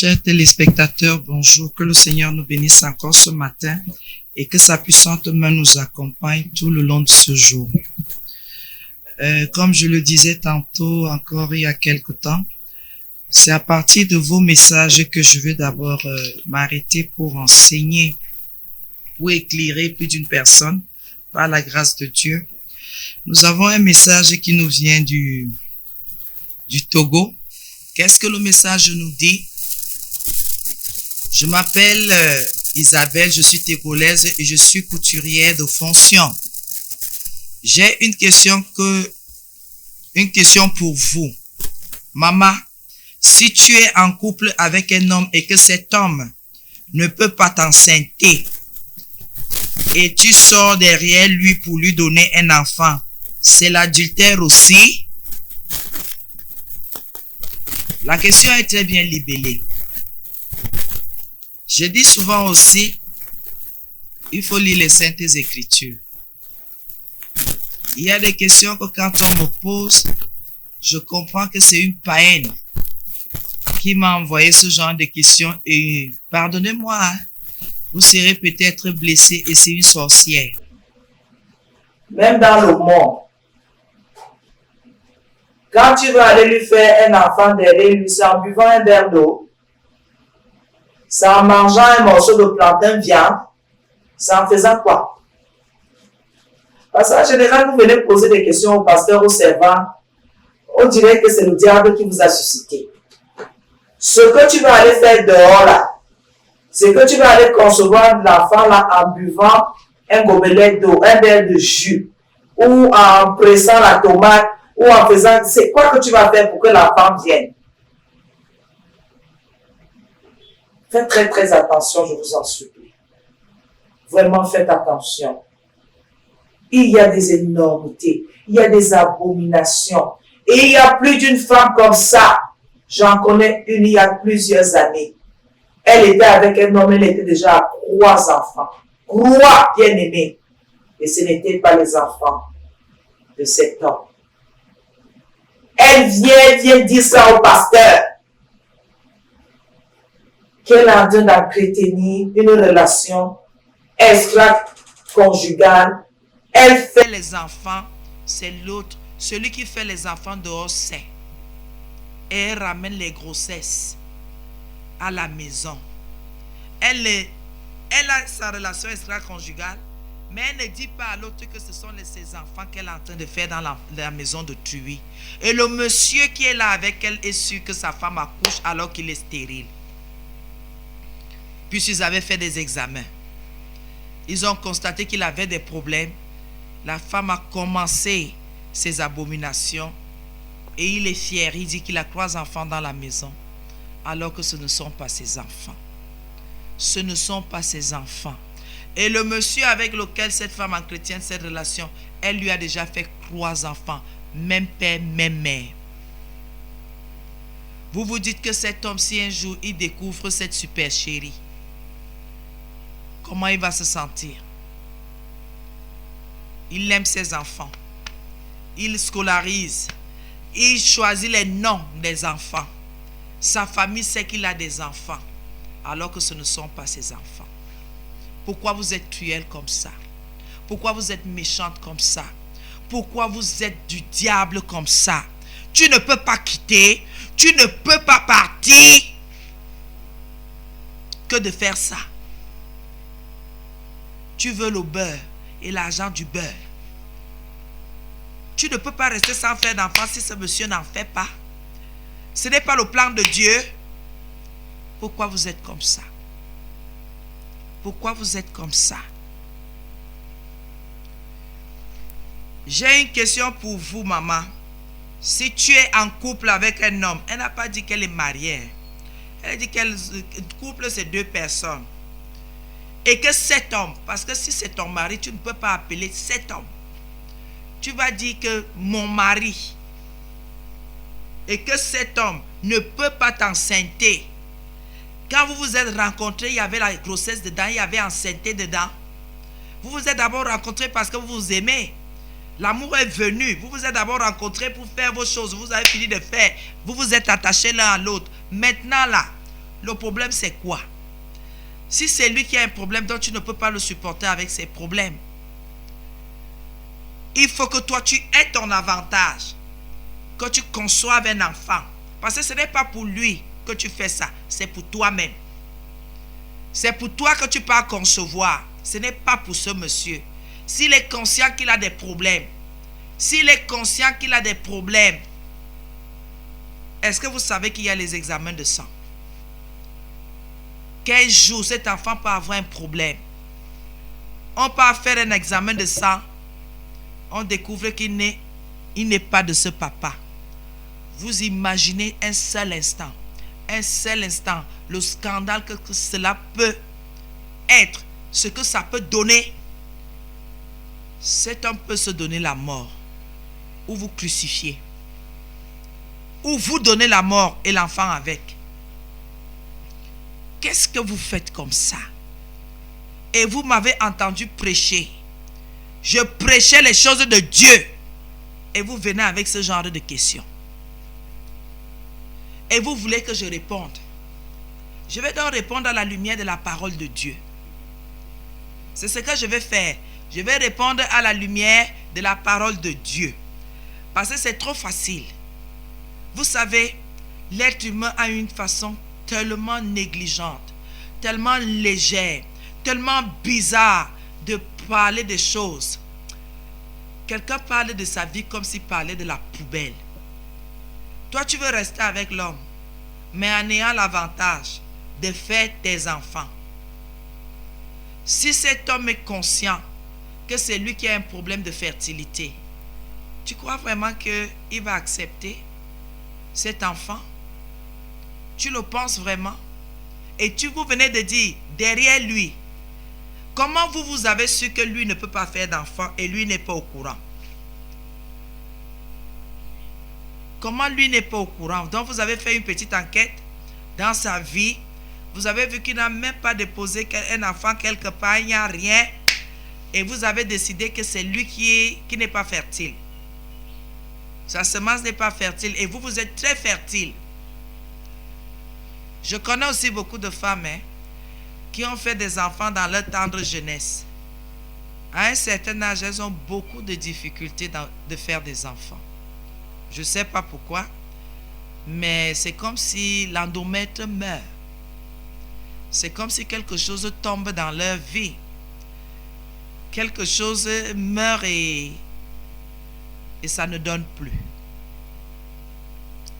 Chers téléspectateurs, bonjour. Que le Seigneur nous bénisse encore ce matin et que sa puissante main nous accompagne tout le long de ce jour. Comme je le disais tantôt, encore il y a quelque temps, c'est à partir de vos messages que je vais d'abord m'arrêter pour enseigner, pour éclairer plus d'une personne par la grâce de Dieu. Nous avons un message qui nous vient du Togo. Qu'est-ce que le message nous dit? Je m'appelle Isabelle, je suis togolaise et je suis couturière de fonction. J'ai une question pour vous. Maman, si tu es en couple avec un homme et que cet homme ne peut pas t'enceinte et tu sors derrière lui pour lui donner un enfant, c'est l'adultère aussi? La question est très bien libellée. Je dis souvent aussi, il faut lire les Saintes Écritures. Il y a des questions que quand on me pose, je comprends que c'est une païenne qui m'a envoyé ce genre de questions et pardonnez-moi, hein, vous serez peut-être blessé et c'est une sorcière. Même dans le monde, quand tu veux aller lui faire un enfant derrière lui, c'est en buvant un verre d'eau, c'est en mangeant un morceau de plantain viande, c'est en faisant quoi? Parce qu'en général, vous venez poser des questions au pasteur, au servant, on dirait que c'est le diable qui vous a suscité. Ce que tu vas aller faire dehors là, c'est que tu vas aller concevoir l'enfant là en buvant un gobelet d'eau, un verre de jus, ou en pressant la tomate, ou en faisant, c'est quoi que tu vas faire pour que l'enfant vienne? Faites très très attention, je vous en supplie. Vraiment faites attention. Il y a des énormités, il y a des abominations. Et il y a plus d'une femme comme ça. J'en connais une il y a plusieurs années. Elle était avec un homme, elle était déjà à 3 enfants. 3 bien-aimés. Et ce n'étaient pas les enfants de cet homme. Elle vient dire ça au pasteur. Qu'elle est en train d'entretenir une relation extra-conjugale. Elle fait les enfants, c'est l'autre. Celui qui fait les enfants dehors, c'est. Et elle ramène les grossesses à la maison. Elle a sa relation extra-conjugale, mais elle ne dit pas à l'autre que ce sont ses enfants qu'elle est en train de faire dans la maison de Truy. Et le monsieur qui est là avec elle est sûr que sa femme accouche alors qu'il est stérile. Puisqu'ils avaient fait des examens. Ils ont constaté qu'il avait des problèmes. La femme a commencé ses abominations. Et il est fier. Il dit qu'il a 3 enfants dans la maison. Alors que ce ne sont pas ses enfants. Ce ne sont pas ses enfants. Et le monsieur avec lequel cette femme entretient cette relation, elle lui a déjà fait 3 enfants. Même père, même mère. Vous vous dites que cet homme, si un jour il découvre cette super chérie, comment il va se sentir? Il aime ses enfants. Il scolarise. Il choisit les noms des enfants. Sa famille sait qu'il a des enfants, alors que ce ne sont pas ses enfants. Pourquoi vous êtes cruel comme ça? Pourquoi vous êtes méchante comme ça? Pourquoi vous êtes du diable comme ça? Tu ne peux pas quitter. Tu ne peux pas partir que de faire ça. Tu veux le beurre et l'argent du beurre. Tu ne peux pas rester sans faire d'enfant si ce monsieur n'en fait pas. Ce n'est pas le plan de Dieu. Pourquoi vous êtes comme ça? Pourquoi vous êtes comme ça? J'ai une question pour vous, maman. Si tu es en couple avec un homme, elle n'a pas dit qu'elle est mariée. Elle a dit qu'elle couple, c'est 2 personnes. Et que cet homme, parce que si c'est ton mari, tu ne peux pas appeler cet homme. Tu vas dire que mon mari, et que cet homme ne peut pas t'enceinte. Quand vous vous êtes rencontrés, il y avait la grossesse dedans, il y avait enceinté dedans. Vous vous êtes d'abord rencontrés parce que vous vous aimez. L'amour est venu. Vous vous êtes d'abord rencontrés pour faire vos choses. Vous avez fini de faire. Vous vous êtes attachés l'un à l'autre. Maintenant là, Le problème, c'est quoi? Si c'est lui qui a un problème, donc tu ne peux pas le supporter avec ses problèmes. Il faut que toi, tu aies ton avantage. Que tu conçoives un enfant. Parce que ce n'est pas pour lui que tu fais ça. C'est pour toi-même. C'est pour toi que tu peux concevoir. Ce n'est pas pour ce monsieur. S'il est conscient qu'il a des problèmes. S'il est conscient qu'il a des problèmes. Est-ce que vous savez qu'il y a les examens de sang? Quel jour cet enfant peut avoir un problème? On peut faire un examen de sang. On découvre qu'il n'est pas de ce papa. Vous imaginez un seul instant, le scandale que cela peut être, ce que ça peut donner. Cet homme peut se donner la mort, ou vous crucifier, ou vous donner la mort et l'enfant avec. Qu'est-ce que vous faites comme ça? Et vous m'avez entendu prêcher. Je prêchais les choses de Dieu. Et vous venez avec ce genre de questions. Et vous voulez que je réponde. Je vais donc répondre à la lumière de la parole de Dieu. C'est ce que je vais faire. Je vais répondre à la lumière de la parole de Dieu. Parce que c'est trop facile. Vous savez, l'être humain a une façon tellement négligente, tellement légère, tellement bizarre de parler des choses. Quelqu'un parle de sa vie comme s'il parlait de la poubelle. Toi, tu veux rester avec l'homme, mais en ayant l'avantage de faire tes enfants. Si cet homme est conscient que c'est lui qui a un problème de fertilité, tu crois vraiment qu'il va accepter cet enfant? Tu le penses vraiment? Et vous venez de dire, derrière lui, comment vous avez su que lui ne peut pas faire d'enfant et lui n'est pas au courant? Comment lui n'est pas au courant? Donc vous avez fait une petite enquête dans sa vie. Vous avez vu qu'il n'a même pas déposé un enfant quelque part, il n'y a rien. Et vous avez décidé que c'est lui qui n'est pas fertile. Sa semence n'est pas fertile et vous êtes très fertile. Je connais aussi beaucoup de femmes qui ont fait des enfants dans leur tendre jeunesse. À un certain âge, elles ont beaucoup de difficultés de faire des enfants. Je ne sais pas pourquoi, mais c'est comme si l'endomètre meurt. C'est comme si quelque chose tombe dans leur vie. Quelque chose meurt et ça ne donne plus.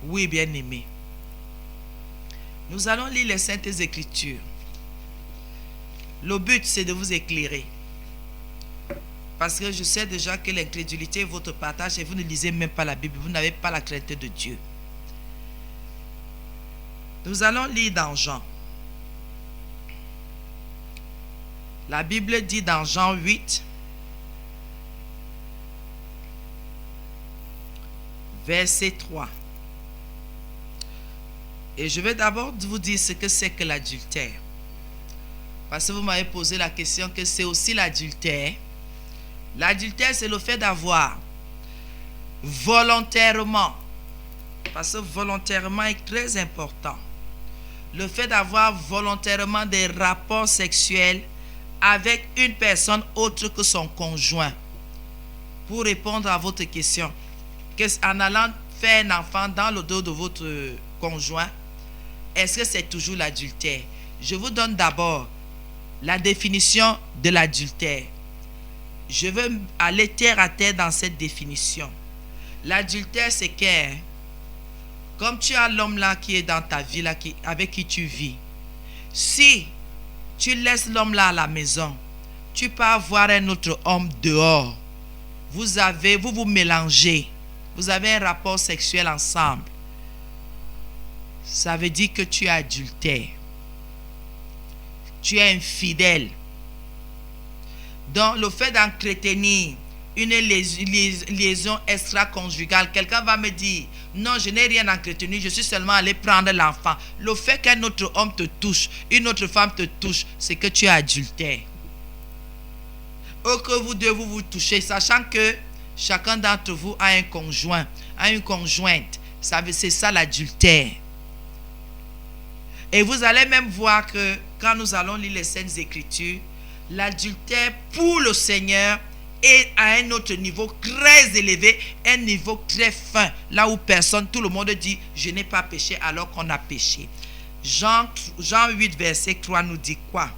Oui, bien-aimé. Nous allons lire les Saintes Écritures. Le but, c'est de vous éclairer. Parce que je sais déjà que l'incrédulité est votre partage et vous ne lisez même pas la Bible. Vous n'avez pas la crainte de Dieu. Nous allons lire dans Jean. La Bible dit dans Jean 8, verset 3. Et je vais d'abord vous dire ce que c'est que l'adultère. Parce que vous m'avez posé la question que c'est aussi l'adultère. L'adultère, c'est le fait d'avoir volontairement, parce que volontairement est très important, le fait d'avoir volontairement des rapports sexuels avec une personne autre que son conjoint. Pour répondre à votre question, en allant faire un enfant dans le dos de votre conjoint, est-ce que c'est toujours l'adultère? Je vous donne d'abord la définition de l'adultère. Je veux aller terre à terre dans cette définition. L'adultère, c'est que, comme tu as l'homme là qui est dans ta vie, là, avec qui tu vis, si tu laisses l'homme là à la maison, tu peux avoir un autre homme dehors. Vous vous mélangez. Vous avez un rapport sexuel ensemble. Ça veut dire que tu es adultère. Tu es infidèle. Donc, le fait d'entretenir une liaison extra-conjugale, quelqu'un va me dire, non, je n'ai rien entretenu, je suis seulement allé prendre l'enfant. Le fait qu'un autre homme te touche, une autre femme te touche, c'est que tu es adultère. Ou que vous deux vous touchez, sachant que chacun d'entre vous a un conjoint, a une conjointe. C'est ça l'adultère. Et vous allez même voir que quand nous allons lire les Saintes Écritures, l'adultère pour le Seigneur est à un autre niveau très élevé, un niveau très fin, là où personne, tout le monde dit je n'ai pas péché alors qu'on a péché. Jean 8 verset 3 nous dit quoi?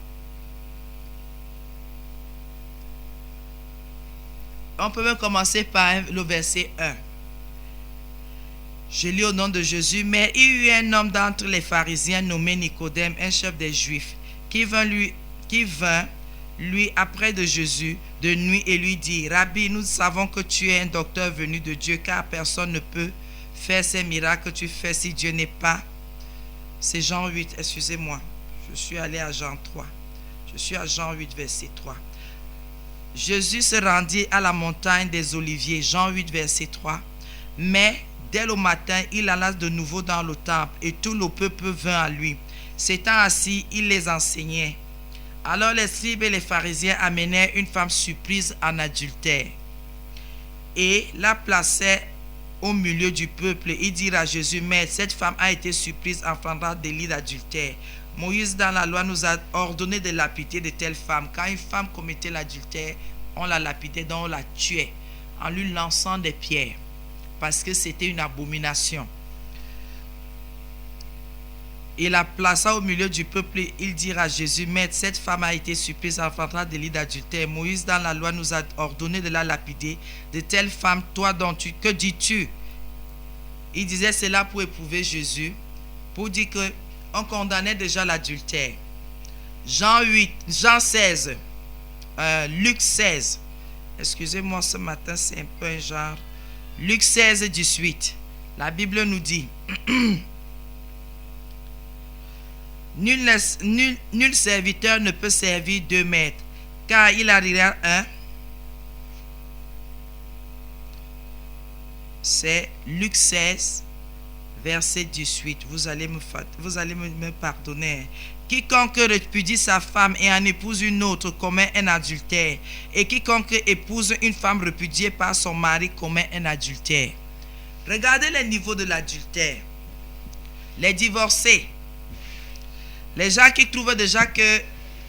On peut même commencer par le verset 1. Je lis au nom de Jésus. Mais il y eut un homme d'entre les pharisiens nommé Nicodème, un chef des Juifs, qui vint lui après de Jésus de nuit et lui dit: Rabbi, nous savons que tu es un docteur venu de Dieu, car personne ne peut faire ces miracles que tu fais si Dieu n'est pas. C'est Jean 8, excusez-moi. Je suis allé à Jean 3. Je suis à Jean 8, verset 3. Jésus se rendit à la montagne des Oliviers, Jean 8, verset 3. Mais dès le matin, il alla de nouveau dans le temple, et tout le peuple vint à lui. S'étant assis, il les enseignait. Alors les scribes et les pharisiens amenèrent une femme surprise en adultère, et la plaçèrent au milieu du peuple. Ils dirent à Jésus: Maître, cette femme a été surprise en flagrant délit d'adultère. Moïse dans la loi nous a ordonné de lapider de telles femmes. Quand une femme commettait l'adultère, on la lapidait, donc on la tuait en lui lançant des pierres, parce que c'était une abomination. Il la plaça au milieu du peuple. Il dit à Jésus: Maître, cette femme a été surprise en flagrant délit d'adultère. Moïse dans la loi nous a ordonné de la lapider. De telle femme, toi donc, que dis-tu? Il disait cela pour éprouver Jésus, pour dire que on condamnait déjà l'adultère. Jean 16, Luc 16. Excusez-moi, ce matin c'est un peu un genre. Luc 16, 18. La Bible nous dit: Nul serviteur ne peut servir deux maîtres, car il arrivera un. C'est Luc 16, verset 18. Vous allez me pardonner. Quiconque répudie sa femme et en épouse une autre commet un adultère, et quiconque épouse une femme répudiée par son mari commet un adultère. Regardez les niveaux de l'adultère. Les divorcés, les gens qui trouvent déjà que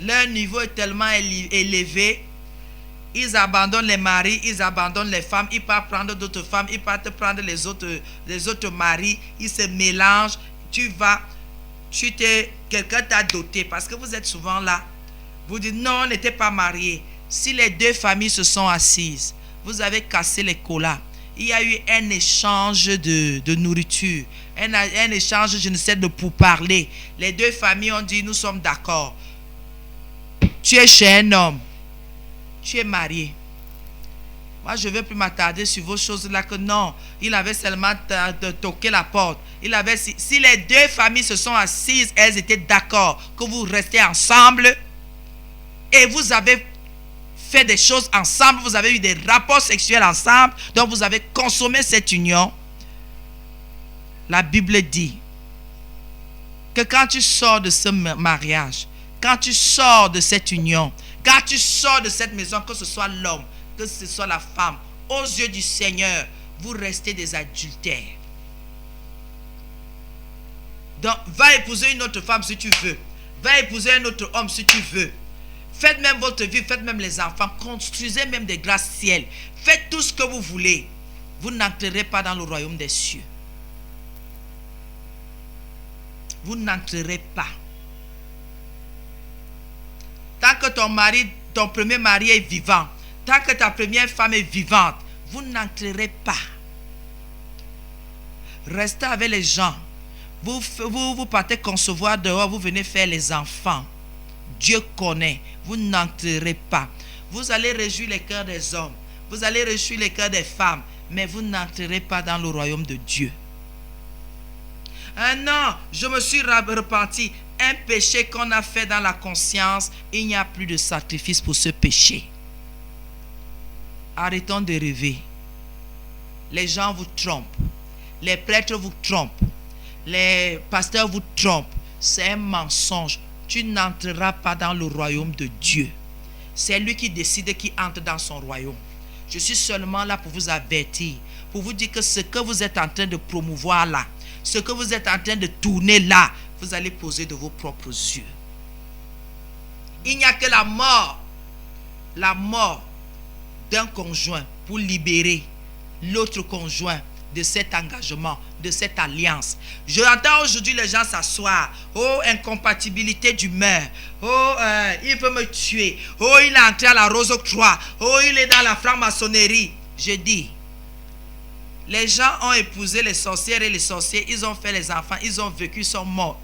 leur niveau est tellement élevé, ils abandonnent les maris, ils abandonnent les femmes, ils partent prendre d'autres femmes, ils partent prendre les autres maris, ils se mélangent. Quelqu'un t'a doté, parce que vous êtes souvent là. Vous dites non, on n'était pas mariés. Si les deux familles se sont assises, vous avez cassé les colas. Il y a eu un échange de nourriture, un échange, je ne sais, de pourparler. Les deux familles ont dit: nous sommes d'accord. Tu es chez un homme, tu es marié. Moi, je ne veux plus m'attarder sur vos choses-là, que non, il avait seulement toqué la porte. Si les deux familles se sont assises, elles étaient d'accord que vous restez ensemble et vous avez fait des choses ensemble, vous avez eu des rapports sexuels ensemble, donc vous avez consommé cette union. La Bible dit que quand tu sors de ce mariage, quand tu sors de cette union, quand tu sors de cette maison, que ce soit l'homme, que ce soit la femme, aux yeux du Seigneur, vous restez des adultères. Donc, va épouser une autre femme si tu veux. Va épouser un autre homme si tu veux. Faites même votre vie, faites même les enfants. Construisez même des gratte-ciels. Faites tout ce que vous voulez. Vous n'entrerez pas dans le royaume des cieux. Vous n'entrerez pas. Tant que ton premier mari est vivant, tant que ta première femme est vivante, vous n'entrerez pas. Restez avec les gens. Vous partez concevoir dehors, vous venez faire les enfants. Dieu connaît. Vous n'entrerez pas. Vous allez réjouir les cœurs des hommes. Vous allez réjouir les cœurs des femmes. Mais vous n'entrerez pas dans le royaume de Dieu. Non, je me suis repenti. Un péché qu'on a fait dans la conscience, il n'y a plus de sacrifice pour ce péché. Arrêtons de rêver. Les gens vous trompent. Les prêtres vous trompent. Les pasteurs vous trompent. C'est un mensonge. Tu n'entreras pas dans le royaume de Dieu. C'est lui qui décide qui entre dans son royaume. Je suis seulement là pour vous avertir, pour vous dire que ce que vous êtes en train de promouvoir là, ce que vous êtes en train de tourner là, vous allez poser de vos propres yeux. Il n'y a que la mort d'un conjoint pour libérer l'autre conjoint de cet engagement, de cette alliance. Je entends aujourd'hui les gens s'asseoir. Oh, incompatibilité d'humeur. Oh, il veut me tuer. Oh, il est entré à la Rose-Croix. Oh, il est dans la franc-maçonnerie. Je dis, les gens ont épousé les sorcières et les sorciers. Ils ont fait les enfants. Ils ont vécu, ils sont morts.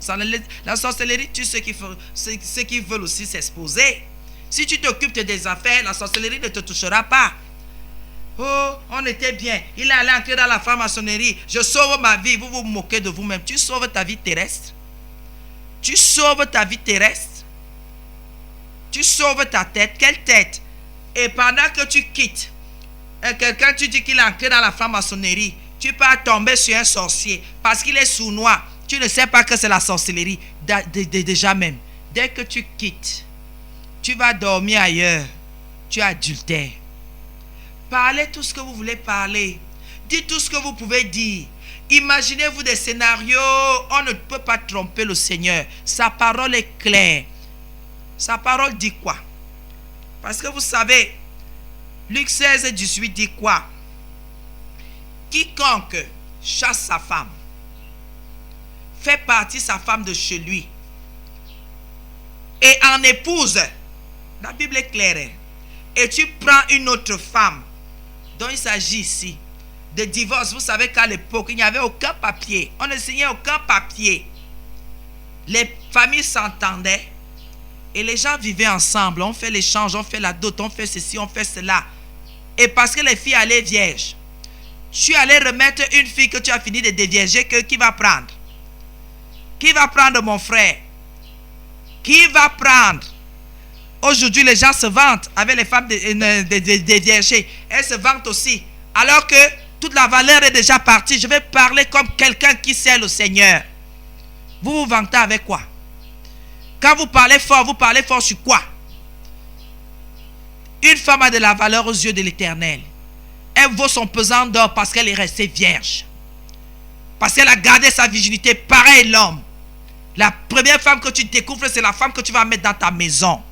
La sorcellerie tue ceux qui veulent aussi s'exposer. Si tu t'occupes des affaires, la sorcellerie ne te touchera pas. Oh, on était bien. Il est allé entrer dans la franc-maçonnerie. Je sauve ma vie. Vous vous moquez de vous-même. Tu sauves ta vie terrestre. Tu sauves ta vie terrestre. Tu sauves ta tête. Quelle tête? Et pendant que tu quittes, quelqu'un, tu dis qu'il est entré dans la franc-maçonnerie, tu peux tomber sur un sorcier parce qu'il est sournois. Tu ne sais pas que c'est la sorcellerie. Déjà même. Dès que tu quittes, tu vas dormir ailleurs. Tu es adultère. Parlez tout ce que vous voulez parler. Dites tout ce que vous pouvez dire. Imaginez-vous des scénarios. On ne peut pas tromper le Seigneur. Sa parole est claire. Sa parole dit quoi? Parce que vous savez, Luc 16, 18 dit quoi? Quiconque chasse sa femme fait partie sa femme de chez lui et en épouse. La Bible est claire. Et tu prends une autre femme dont il s'agit ici de divorce. Vous savez qu'à l'époque, il n'y avait aucun papier. On ne signait aucun papier. Les familles s'entendaient et les gens vivaient ensemble. On fait l'échange, on fait la dot, on fait ceci, on fait cela. Et parce que les filles allaient vierges, tu allais remettre une fille que tu as fini de dévierger, qui va prendre? Qui va prendre, mon frère? Qui va prendre? Aujourd'hui, les gens se vantent avec les femmes déviergées. Elles se vantent aussi. Alors que toute la valeur est déjà partie. Je vais parler comme quelqu'un qui sert le Seigneur. Vous vous vantez avec quoi? Quand vous parlez fort sur quoi? Une femme a de la valeur aux yeux de l'Éternel. Elle vaut son pesant d'or parce qu'elle est restée vierge. Parce qu'elle a gardé sa virginité. Pareil l'homme. La première femme que tu découvres, c'est la femme que tu vas mettre dans ta maison.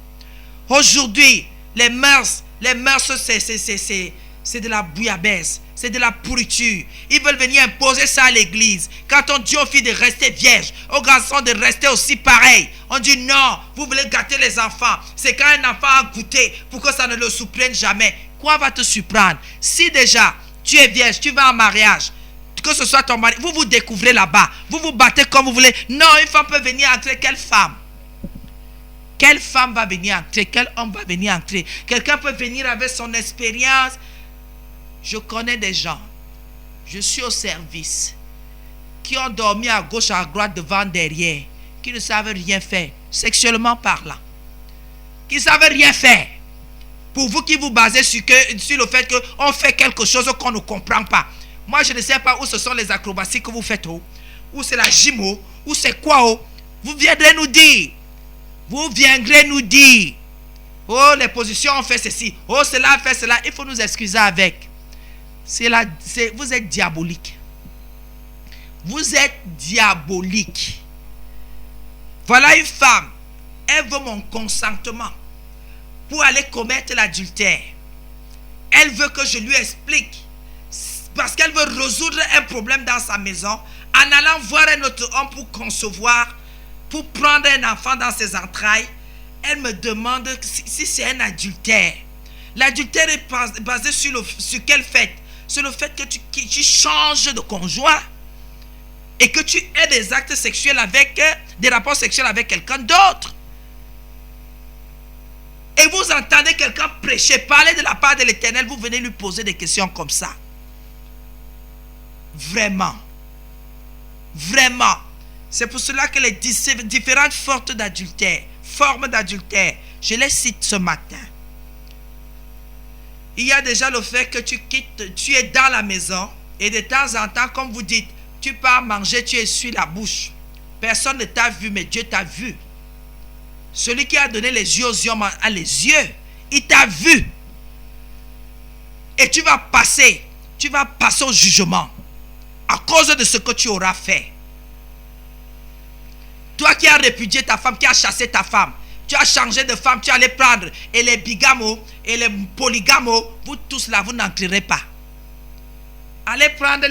Aujourd'hui, les mœurs, c'est de la bouillabaisse, c'est de la pourriture. Ils veulent venir imposer ça à l'église. Quand on dit aux filles de rester vierges, aux garçons de rester aussi pareil, on dit non, vous voulez gâter les enfants. C'est quand un enfant a goûté pour que ça ne le surprenne jamais. Quoi va te surprendre? Si déjà tu es vierge, tu vas en mariage, que ce soit ton mari, vous vous découvrez là-bas, vous vous battez comme vous voulez. Non, une femme peut venir entrer. Quelle femme? Quelle femme va venir entrer? Quel homme va venir entrer? Quelqu'un peut venir avec son expérience. Je connais des gens, je suis au service, qui ont dormi à gauche, à droite, devant, derrière, qui ne savent rien faire, sexuellement parlant. Qui ne savent rien faire. Pour vous qui vous basez sur le fait qu'on fait quelque chose qu'on ne comprend pas. Moi, je ne sais pas où ce sont les acrobaties que vous faites. Où c'est la gym, où c'est quoi. Vous viendrez nous dire. Vous viendrez nous dire. Oh, les positions ont fait ceci. Oh, cela a fait cela. Il faut nous excuser avec. Vous êtes diabolique. Vous êtes diabolique. Voilà une femme. Elle veut mon consentement pour aller commettre l'adultère. Elle veut que je lui explique. Parce qu'elle veut résoudre un problème dans sa maison en allant voir un autre homme pour concevoir, pour prendre un enfant dans ses entrailles. Elle me demande si c'est un adultère. L'adultère est basé sur quel fait? Sur le fait que tu changes de conjoint et que tu aies des actes sexuels des rapports sexuels avec quelqu'un d'autre. Et vous entendez quelqu'un prêcher, parler de la part de l'Éternel, vous venez lui poser des questions comme ça. Vraiment. Vraiment. C'est pour cela que les différentes formes d'adultère, je les cite ce matin. Il y a déjà le fait que tu es dans la maison et de temps en temps, comme vous dites, tu pars manger, tu essuies la bouche. Personne ne t'a vu, mais Dieu t'a vu. Celui qui a donné les yeux aux hommes a les yeux. Il t'a vu. Et tu vas passer au jugement à cause de ce que tu auras fait. Toi qui as répudié ta femme, qui as chassé ta femme, tu as changé de femme, tu allais prendre. Et les bigamos et les polygamos, vous tous là, vous n'entrerez pas. Allez prendre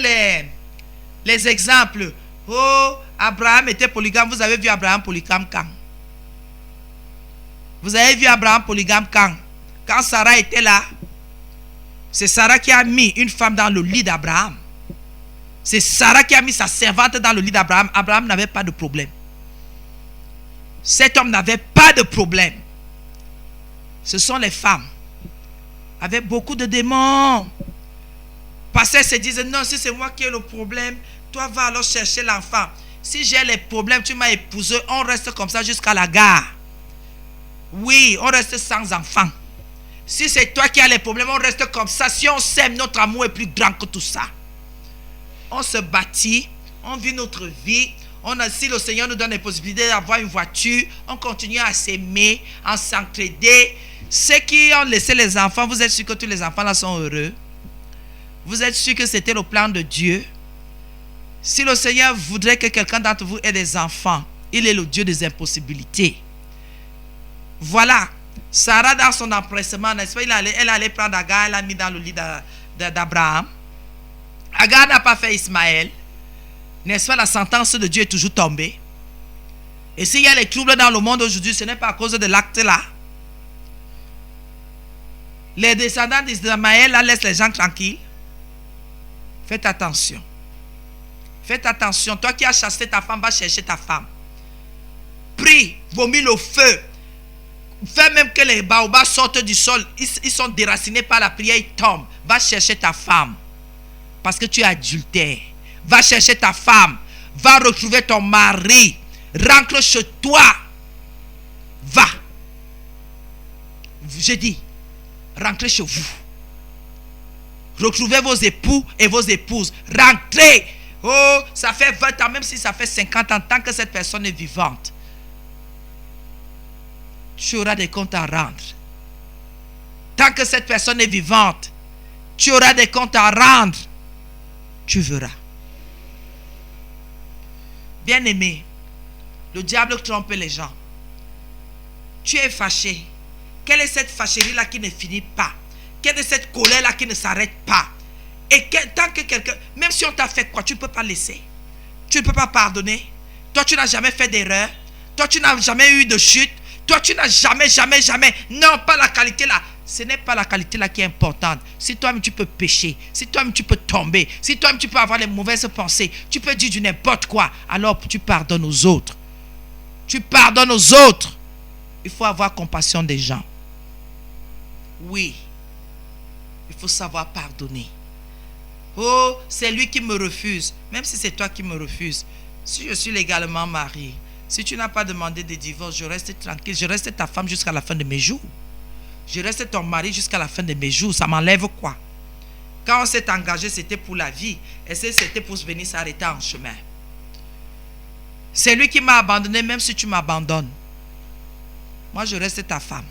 les exemples. Oh, Abraham était polygame. Vous avez vu Abraham polygame quand? Vous avez vu Abraham polygame quand? Quand Sarah était là, c'est Sarah qui a mis une femme dans le lit d'Abraham. C'est Sarah qui a mis sa servante dans le lit d'Abraham. Abraham n'avait pas de problème. Cet homme n'avait pas de problème. Ce sont les femmes avec beaucoup de démons. Parce qu'elles se disent, non, si c'est moi qui ai le problème, toi va alors chercher l'enfant. Si j'ai les problèmes, tu m'as épousé, on reste comme ça jusqu'à la gare. Oui, on reste sans enfant. Si c'est toi qui as les problèmes, on reste comme ça. Si on s'aime, notre amour est plus grand que tout ça. On se bâtit, on vit notre vie. Si le Seigneur nous donne les possibilités d'avoir une voiture, on continue à s'aimer, à s'entraider. Ceux qui ont laissé les enfants, vous êtes sûr que tous les enfants là sont heureux? Vous êtes sûr que c'était le plan de Dieu? Si le Seigneur voudrait que quelqu'un d'entre vous ait des enfants, il est le Dieu des impossibilités. Voilà. Sarah, dans son empressement, n'est-ce pas, elle allait prendre Agar, elle l'a mis dans le lit d'Abraham. Agar n'a pas fait Ismaël. N'est-ce pas, la sentence de Dieu est toujours tombée. Et s'il y a les troubles dans le monde aujourd'hui, ce n'est pas à cause de l'acte-là. Les descendants d'Ismaël laissent les gens tranquilles. Faites attention. Faites attention. Toi qui as chassé ta femme, va chercher ta femme. Prie, vomis le feu. Fais même que les baobabs sortent du sol. Ils sont déracinés par la prière, ils tombent. Va chercher ta femme. Parce que tu es adultère. Va chercher ta femme. Va retrouver ton mari. Rentre chez toi. Va. Je dis, rentrez chez vous. Retrouvez vos époux et vos épouses. Rentrez. Oh, ça fait 20 ans, même si ça fait 50 ans, tant que cette personne est vivante, tu auras des comptes à rendre. Tant que cette personne est vivante, tu auras des comptes à rendre. Tu verras. Bien-aimé, le diable trompe les gens. Tu es fâché. Quelle est cette fâcherie-là qui ne finit pas? Quelle est cette colère-là qui ne s'arrête pas? Et tant que quelqu'un, même si on t'a fait quoi, tu ne peux pas laisser. Tu ne peux pas pardonner. Toi, tu n'as jamais fait d'erreur. Toi, tu n'as jamais eu de chute. Toi, tu n'as jamais. Non, pas la qualité là. Ce n'est pas la qualité là qui est importante. Si toi-même tu peux pécher, si toi-même tu peux tomber, si toi-même tu peux avoir les mauvaises pensées, tu peux dire du n'importe quoi, alors tu pardonnes aux autres. Tu pardonnes aux autres. Il faut avoir compassion des gens. Oui. Il faut savoir pardonner. Oh, c'est lui qui me refuse. Même si c'est toi qui me refuses. Si je suis légalement marié, si tu n'as pas demandé de divorce, je reste tranquille. Je reste ta femme jusqu'à la fin de mes jours. Je reste ton mari jusqu'à la fin de mes jours. Ça m'enlève quoi? Quand on s'est engagé, c'était pour la vie. Et c'était pour venir s'arrêter en chemin. C'est lui qui m'a abandonné, même si tu m'abandonnes. Moi, je reste ta femme.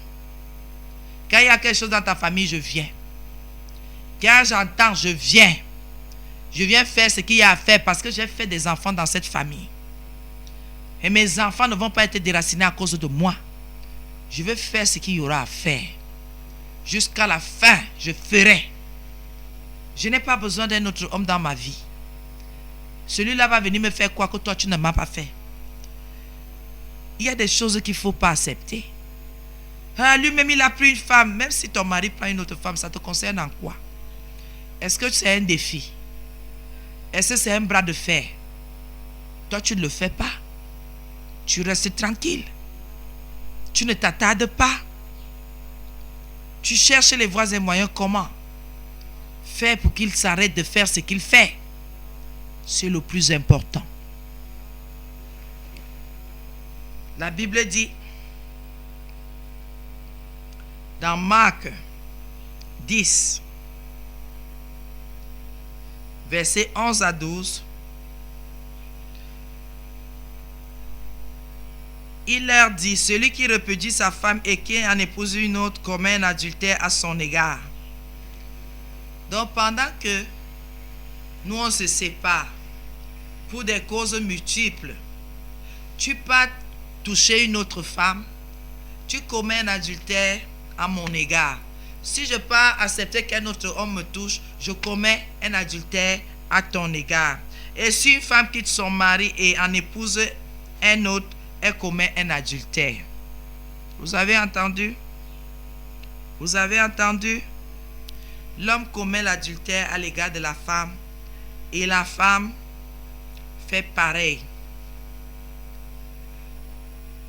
Quand il y a quelque chose dans ta famille, je viens. Quand j'entends, je viens. Je viens faire ce qu'il y a à faire parce que j'ai fait des enfants dans cette famille. Et mes enfants ne vont pas être déracinés à cause de moi. Je vais faire ce qu'il y aura à faire. Jusqu'à la fin, je ferai. Je n'ai pas besoin d'un autre homme dans ma vie. Celui-là va venir me faire quoi que toi tu ne m'as pas fait. Il y a des choses qu'il ne faut pas accepter. Ah, lui-même il a pris une femme. Même si ton mari prend une autre femme, ça te concerne en quoi? Est-ce que c'est un défi? Est-ce que c'est un bras de fer? Toi tu ne le fais pas. Tu restes tranquille. Tu ne t'attardes pas. Tu cherches les voies et moyens comment faire pour qu'il s'arrête de faire ce qu'il fait. C'est le plus important. La Bible dit dans Marc 10, versets 11 à 12, il leur dit, celui qui répudie sa femme et qui en épouse une autre commet un adultère à son égard. Donc pendant que nous on se sépare pour des causes multiples, tu pars toucher une autre femme, tu commets un adultère à mon égard. Si je pars accepter qu'un autre homme me touche, je commets un adultère à ton égard. Et si une femme quitte son mari et en épouse un autre, elle commet un adultère. Vous avez entendu? Vous avez entendu? L'homme commet l'adultère à l'égard de la femme et la femme fait pareil.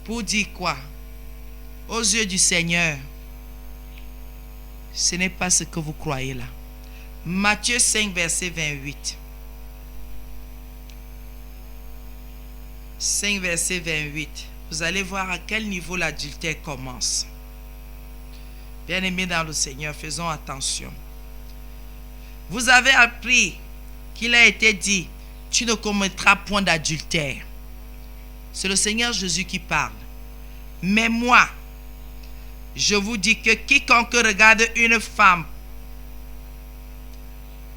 Pour dire quoi? Aux yeux du Seigneur, ce n'est pas ce que vous croyez là. Matthieu 5, verset 28. 5, verset 28. Vous allez voir à quel niveau l'adultère commence. Bien-aimés dans le Seigneur, faisons attention. Vous avez appris qu'il a été dit, tu ne commettras point d'adultère. C'est le Seigneur Jésus qui parle. Mais moi, je vous dis que quiconque regarde une femme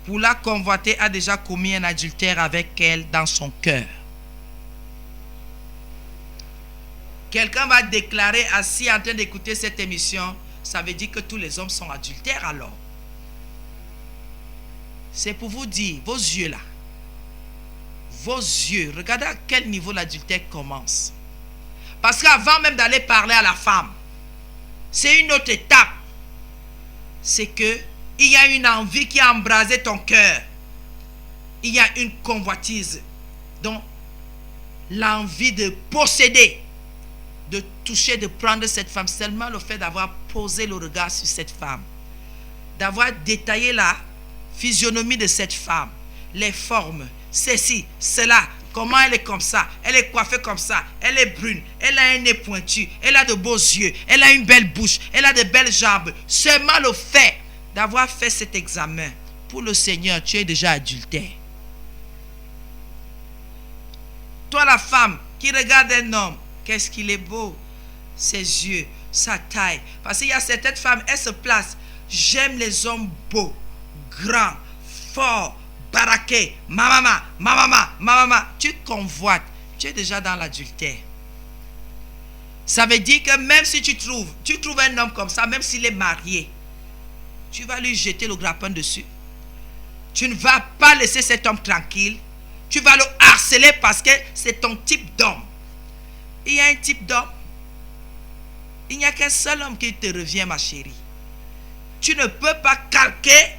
pour la convoiter a déjà commis un adultère avec elle dans son cœur. Quelqu'un va déclarer assis en train d'écouter cette émission, ça veut dire que tous les hommes sont adultères alors. C'est pour vous dire, vos yeux là, vos yeux, regardez à quel niveau l'adultère commence. Parce qu'avant même d'aller parler à la femme, c'est une autre étape. C'est que il y a une envie qui a embrasé ton cœur. Il y a une convoitise. Donc, l'envie de posséder, de toucher, de prendre cette femme. Seulement le fait d'avoir posé le regard sur cette femme. D'avoir détaillé la physionomie de cette femme. Les formes, ceci, cela. Comment elle est comme ça? Elle est coiffée comme ça. Elle est brune. Elle a un nez pointu. Elle a de beaux yeux. Elle a une belle bouche. Elle a de belles jambes. Seulement le fait d'avoir fait cet examen, pour le Seigneur, tu es déjà adultère. Toi, la femme qui regarde un homme, qu'est-ce qu'il est beau? Ses yeux, sa taille. Parce qu'il y a certaines femmes, elles se placent. J'aime les hommes beaux, grands, forts, baraqué, maman, tu convoites, tu es déjà dans l'adultère. Ça veut dire que même si tu trouves un homme comme ça, même s'il est marié, tu vas lui jeter le grappin dessus. Tu ne vas pas laisser cet homme tranquille. Tu vas le harceler parce que c'est ton type d'homme. Il y a un type d'homme. Il n'y a qu'un seul homme qui te revient, ma chérie. Tu ne peux pas calquer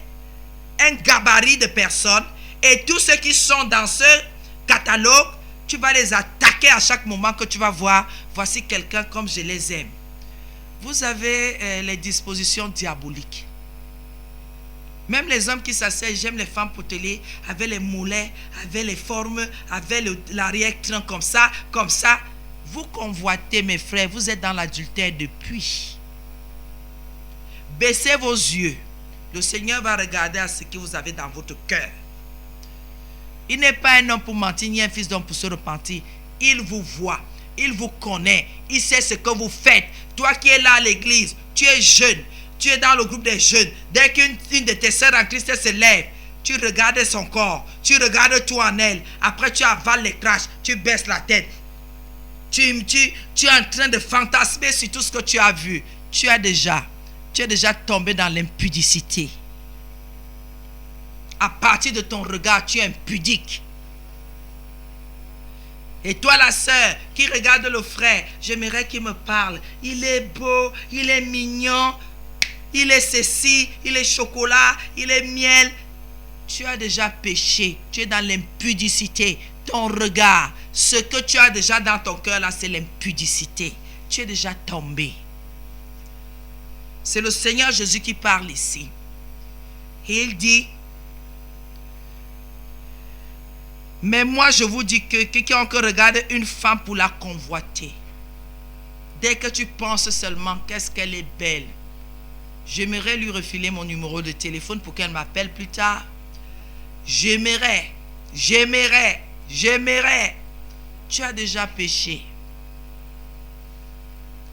un gabarit de personnes et tous ceux qui sont dans ce catalogue, tu vas les attaquer à chaque moment que tu vas voir. Voici quelqu'un comme je les aime. Vous avez les dispositions diaboliques. Même les hommes qui s'asseyent, j'aime les femmes potelées, avec les mollets, avec les formes, avec l'arrière-train comme ça. Vous convoitez, mes frères, vous êtes dans l'adultère depuis. Baissez vos yeux. Le Seigneur va regarder à ce que vous avez dans votre cœur. Il n'est pas un homme pour mentir, ni un fils d'homme pour se repentir. Il vous voit, il vous connaît, il sait ce que vous faites. Toi qui es là à l'église, tu es jeune, tu es dans le groupe des jeunes. Dès qu'une de tes sœurs en Christ se lève, tu regardes son corps, tu regardes tout en elle. Après tu avales les crashs, tu baisses la tête. Tu es en train de fantasmer sur tout ce que tu as vu. Tu es déjà tombé dans l'impudicité. À partir de ton regard, tu es impudique. Et toi, la sœur, qui regarde le frère, j'aimerais qu'il me parle. Il est beau, il est mignon, il est ceci, il est chocolat, il est miel. Tu as déjà péché, tu es dans l'impudicité. Ton regard, ce que tu as déjà dans ton cœur là, c'est l'impudicité. Tu es déjà tombé. C'est le Seigneur Jésus qui parle ici. Et il dit, mais moi je vous dis que quiconque regarde une femme pour la convoiter, dès que tu penses seulement qu'est-ce qu'elle est belle, j'aimerais lui refiler mon numéro de téléphone pour qu'elle m'appelle plus tard. J'aimerais. Tu as déjà péché.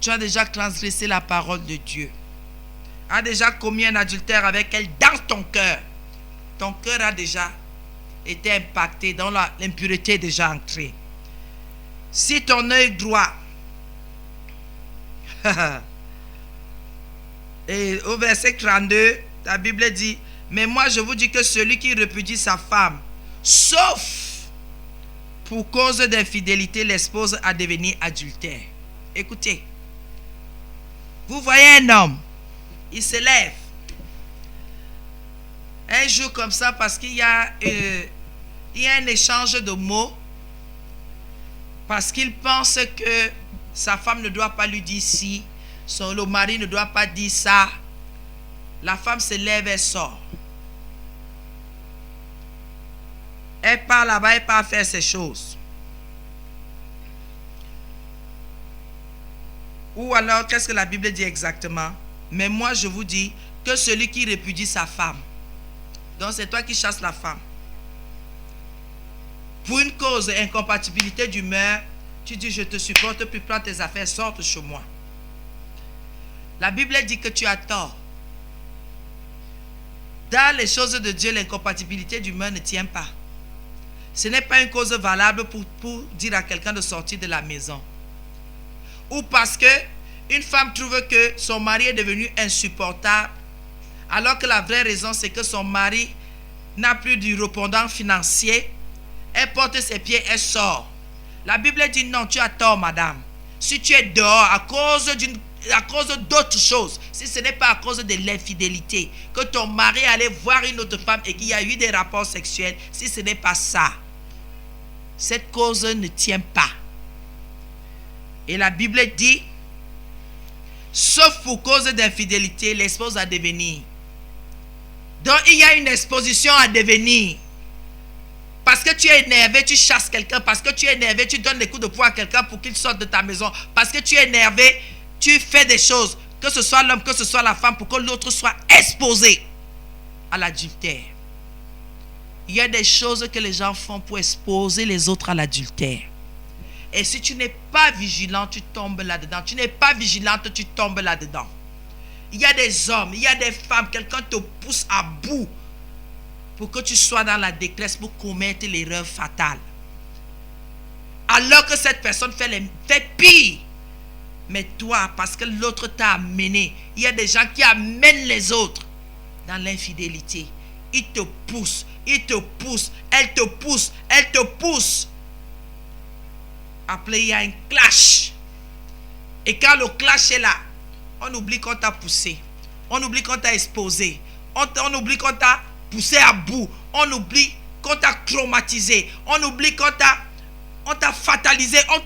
Tu as déjà transgressé la parole de Dieu. A déjà commis un adultère avec elle dans ton cœur. Ton cœur a déjà été impacté, dans l'impureté déjà entrée. Si ton œil droit, et au verset 32, la Bible dit, mais moi je vous dis que celui qui répudie sa femme, sauf pour cause d'infidélité, l'expose à devenir adultère. Écoutez, vous voyez un homme, il se lève un jour comme ça parce qu'il y a un échange de mots, parce qu'il pense que sa femme ne doit pas lui dire ci, le mari ne doit pas dire ça. La femme se lève et sort. Elle part là-bas, elle part faire ses choses. Ou alors, qu'est-ce que la Bible dit exactement? Mais moi, je vous dis que celui qui répudie sa femme, donc c'est toi qui chasses la femme, pour une cause d'incompatibilité d'humeur, tu dis je te supporte plus, prends tes affaires, sors de chez moi. La Bible dit que tu as tort. Dans les choses de Dieu, l'incompatibilité d'humeur ne tient pas. Ce n'est pas une cause valable pour dire à quelqu'un de sortir de la maison. Ou parce que une femme trouve que son mari est devenu insupportable, alors que la vraie raison c'est que son mari n'a plus du répondant financier. Elle porte ses pieds, elle sort. La Bible dit non, tu as tort, madame. Si tu es dehors à cause d'autres choses, si ce n'est pas à cause de l'infidélité, que ton mari allait voir une autre femme et qu'il y a eu des rapports sexuels, si ce n'est pas ça, cette cause ne tient pas. Et la Bible dit, sauf pour cause d'infidélité, l'expose à devenir. Donc il y a une exposition à devenir. Parce que tu es énervé, tu chasses quelqu'un. Parce que tu es énervé, tu donnes des coups de poing à quelqu'un pour qu'il sorte de ta maison. Parce que tu es énervé, tu fais des choses, que ce soit l'homme, que ce soit la femme, pour que l'autre soit exposé à l'adultère. Il y a des choses que les gens font pour exposer les autres à l'adultère. Et si tu n'es pas vigilant, tu tombes là-dedans. Tu n'es pas vigilante, tu tombes là-dedans. Il y a des hommes, il y a des femmes, quelqu'un te pousse à bout pour que tu sois dans la détresse pour commettre l'erreur fatale. Alors que cette personne fait pire. Mais toi, parce que l'autre t'a amené, il y a des gens qui amènent les autres dans l'infidélité. Ils te poussent, ils te poussent, elle te pousse, elle te pousse. Après, il y a un clash. Et quand le clash est là, on oublie qu'on t'a poussé. On oublie qu'on t'a exposé. On oublie qu'on t'a poussé à bout. On oublie qu'on t'a traumatisé. On oublie qu'on t'a fatalisé. On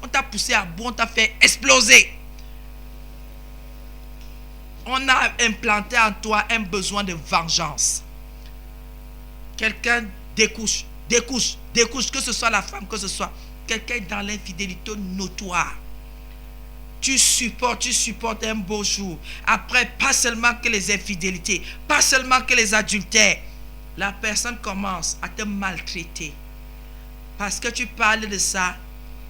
t'a poussé à bout. On t'a fait exploser. On a implanté en toi un besoin de vengeance. Quelqu'un découche, que ce soit la femme, que ce soit quelqu'un dans l'infidélité notoire. Tu supportes un beau jour. Après, pas seulement que les infidélités, pas seulement que les adultères. La personne commence à te maltraiter. Parce que tu parles de ça,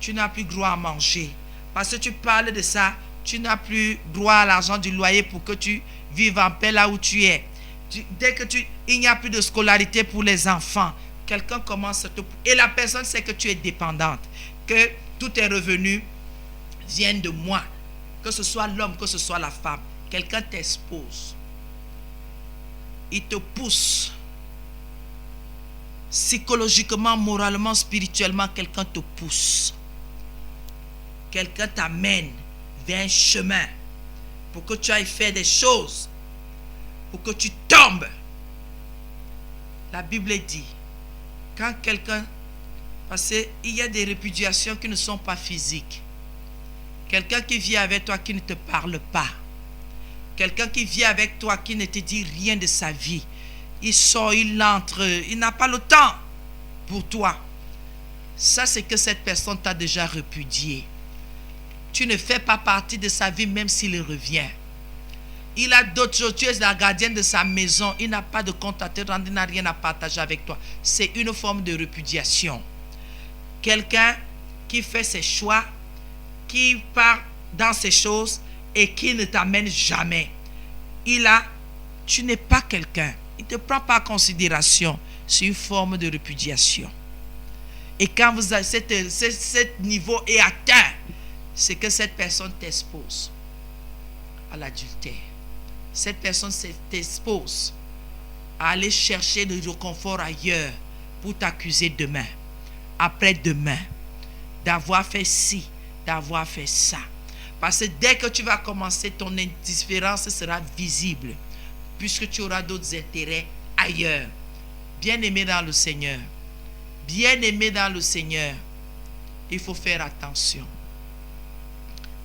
tu n'as plus droit à manger. Parce que tu parles de ça, tu n'as plus droit à l'argent du loyer pour que tu vives en paix là où tu es. Il n'y a plus de scolarité pour les enfants. Quelqu'un commence à te... Et la personne sait que tu es dépendante. Que tous tes revenus viennent de moi. Que ce soit l'homme, que ce soit la femme. Quelqu'un t'expose. Il te pousse. Psychologiquement, moralement, spirituellement, quelqu'un te pousse. Quelqu'un t'amène vers un chemin pour que tu ailles faire des choses, pour que tu tombes. La Bible dit, quand quelqu'un, parce qu'il y a des répudiations qui ne sont pas physiques. Quelqu'un qui vit avec toi qui ne te parle pas. Quelqu'un qui vit avec toi qui ne te dit rien de sa vie. Il sort, il entre, il n'a pas le temps pour toi. Ça, c'est que cette personne t'a déjà répudié. Tu ne fais pas partie de sa vie même s'il revient. Il a d'autres choses. Tu es la gardienne de sa maison. Il n'a pas de compte à te rendre. Il n'a rien à partager avec toi. C'est une forme de répudiation. Quelqu'un qui fait ses choix, qui part dans ses choses et qui ne t'amène jamais. Tu n'es pas quelqu'un. Il ne te prend pas en considération. C'est une forme de répudiation. Et quand vous avez ce niveau est atteint, c'est que cette personne t'expose à l'adultère. Cette personne t'expose à aller chercher le réconfort ailleurs pour t'accuser demain, après-demain, d'avoir fait ci, d'avoir fait ça. Parce que dès que tu vas commencer, ton indifférence sera visible, puisque tu auras d'autres intérêts ailleurs. Bien-aimé dans le Seigneur, bien-aimé dans le Seigneur, il faut faire attention.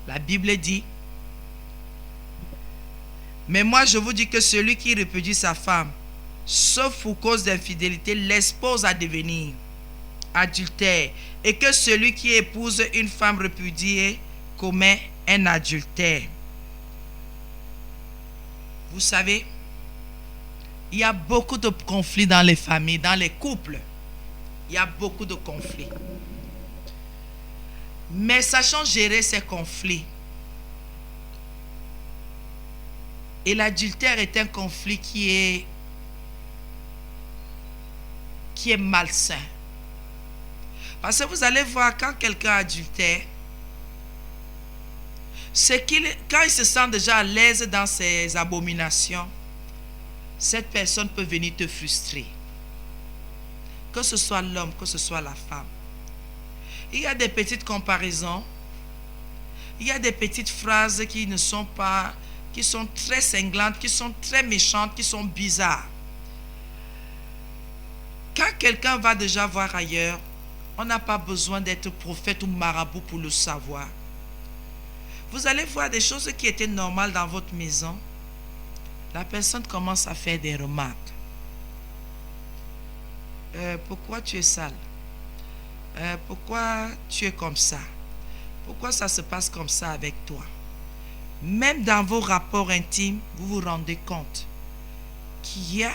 La Bible dit, mais moi je vous dis que celui qui répudie sa femme, sauf pour cause d'infidélité, l'expose à devenir adultère, et que celui qui épouse une femme répudiée commet un adultère. Vous savez, il y a beaucoup de conflits dans les familles, dans les couples. Il y a beaucoup de conflits. Mais sachons gérer ces conflits. Et l'adultère est un conflit qui est malsain. Parce que vous allez voir, quand quelqu'un adultère, c'est quand il se sent déjà à l'aise dans ses abominations, cette personne peut venir te frustrer. Que ce soit l'homme, que ce soit la femme. Il y a des petites comparaisons. Il y a des petites phrases qui ne sont pas, qui sont très cinglantes, qui sont très méchantes, qui sont bizarres. Quand quelqu'un va déjà voir ailleurs, on n'a pas besoin d'être prophète ou marabout pour le savoir. Vous allez voir des choses qui étaient normales dans votre maison. La personne commence à faire des remarques. Pourquoi tu es sale? Pourquoi tu es comme ça? Pourquoi ça se passe comme ça avec toi? Même dans vos rapports intimes, vous vous rendez compte qu'il y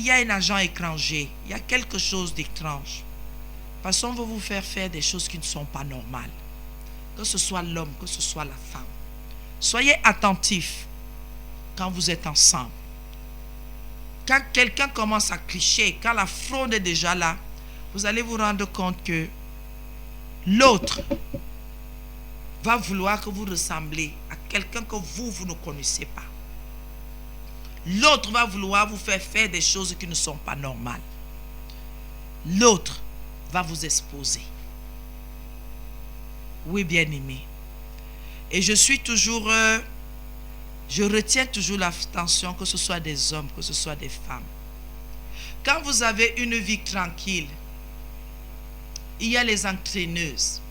a un agent étranger. Il y a quelque chose d'étrange. Parce qu'on veut vous faire des choses qui ne sont pas normales. Que ce soit l'homme, que ce soit la femme. Soyez attentifs quand vous êtes ensemble. Quand quelqu'un commence à clicher, quand la fraude est déjà là, vous allez vous rendre compte que l'autre va vouloir que vous ressemblez à quelqu'un que vous ne connaissez pas. L'autre va vouloir vous faire des choses qui ne sont pas normales. L'autre va vous exposer. Oui, bien-aimé. Et je retiens toujours l'attention, que ce soit des hommes, que ce soit des femmes. Quand vous avez une vie tranquille, il y a les entraîneuses.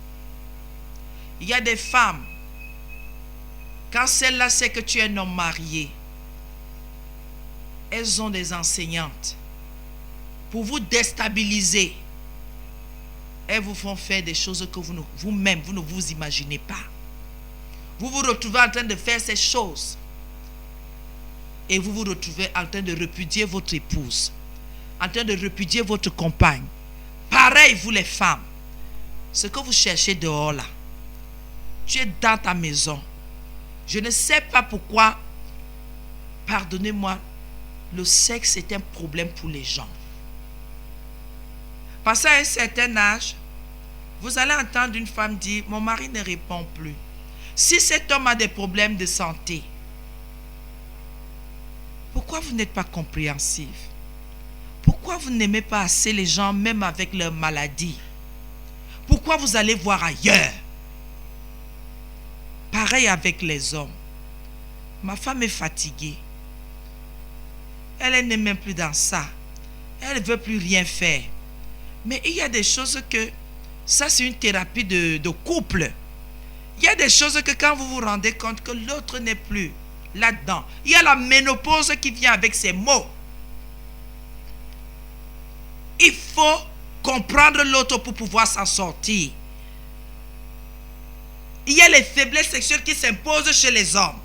Il y a des femmes. Quand celle-là sait que tu es un homme marié, elles ont des enseignantes. Pour vous déstabiliser, elles vous font faire des choses que vous-même, vous ne vous imaginez pas. Vous vous retrouvez en train de faire ces choses. Et vous vous retrouvez en train de répudier votre épouse. En train de répudier votre compagne. Pareil, vous les femmes. Ce que vous cherchez dehors là. Tu es dans ta maison. Je ne sais pas pourquoi, pardonnez-moi, le sexe est un problème pour les gens. Parce qu'à un certain âge, vous allez entendre une femme dire, mon mari ne répond plus. Si cet homme a des problèmes de santé, pourquoi vous n'êtes pas compréhensif? Pourquoi vous n'aimez pas assez les gens même avec leur maladie? Pourquoi vous allez voir ailleurs? Pareil avec les hommes. Ma femme est fatiguée. Elle n'est même plus dans ça. Elle ne veut plus rien faire. Mais il y a des choses que, ça c'est une thérapie de couple. Il y a des choses que quand vous vous rendez compte que l'autre n'est plus là-dedans. Il y a la ménopause qui vient avec ces mots. Il faut comprendre l'autre pour pouvoir s'en sortir. Il y a les faiblesses sexuelles qui s'imposent chez les hommes.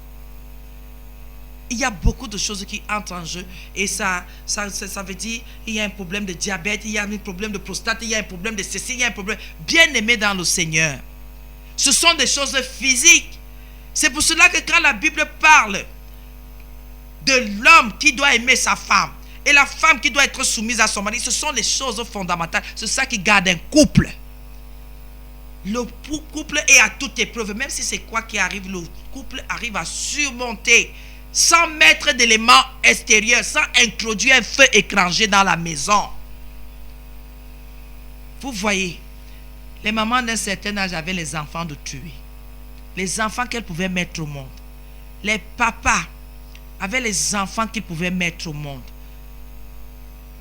Il y a beaucoup de choses qui entrent en jeu. Et ça veut dire il y a un problème de diabète, il y a un problème de prostate, il y a un problème de ceci, il y a un problème. Bien-aimé dans le Seigneur. Ce sont des choses physiques. C'est pour cela que quand la Bible parle de l'homme qui doit aimer sa femme et la femme qui doit être soumise à son mari. Ce sont les choses fondamentales. C'est ça qui garde un couple. Le couple est à toute épreuve. Même si c'est quoi qui arrive, le couple arrive à surmonter sans mettre d'éléments extérieurs, sans introduire un feu étranger dans la maison. Vous voyez, les mamans d'un certain âge avaient les enfants de tuer. Les enfants qu'elles pouvaient mettre au monde. Les papas avaient les enfants qu'ils pouvaient mettre au monde.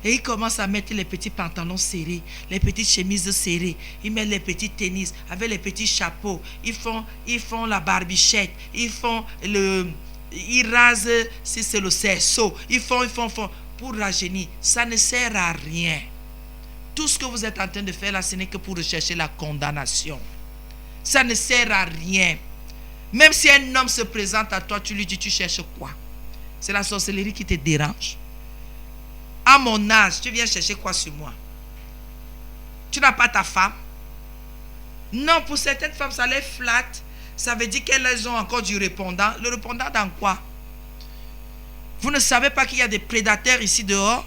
Et ils commencent à mettre les petits pantalons serrés, les petites chemises serrées. Ils mettent les petits tennis avec les petits chapeaux. Ils font la barbichette. Ils rasent si c'est le cerceau. Ils font pour rajeunir. Ça ne sert à rien. Tout ce que vous êtes en train de faire là, ce n'est que pour rechercher la condamnation. Ça ne sert à rien. Même si un homme se présente à toi, tu lui dis, tu cherches quoi? C'est la sorcellerie qui te dérange. À mon âge, tu viens chercher quoi sur moi? Tu n'as pas ta femme? Non, pour certaines femmes, ça les flatte. Ça veut dire qu'elles ont encore du répondant. Le répondant dans quoi? Vous ne savez pas qu'il y a des prédateurs ici dehors?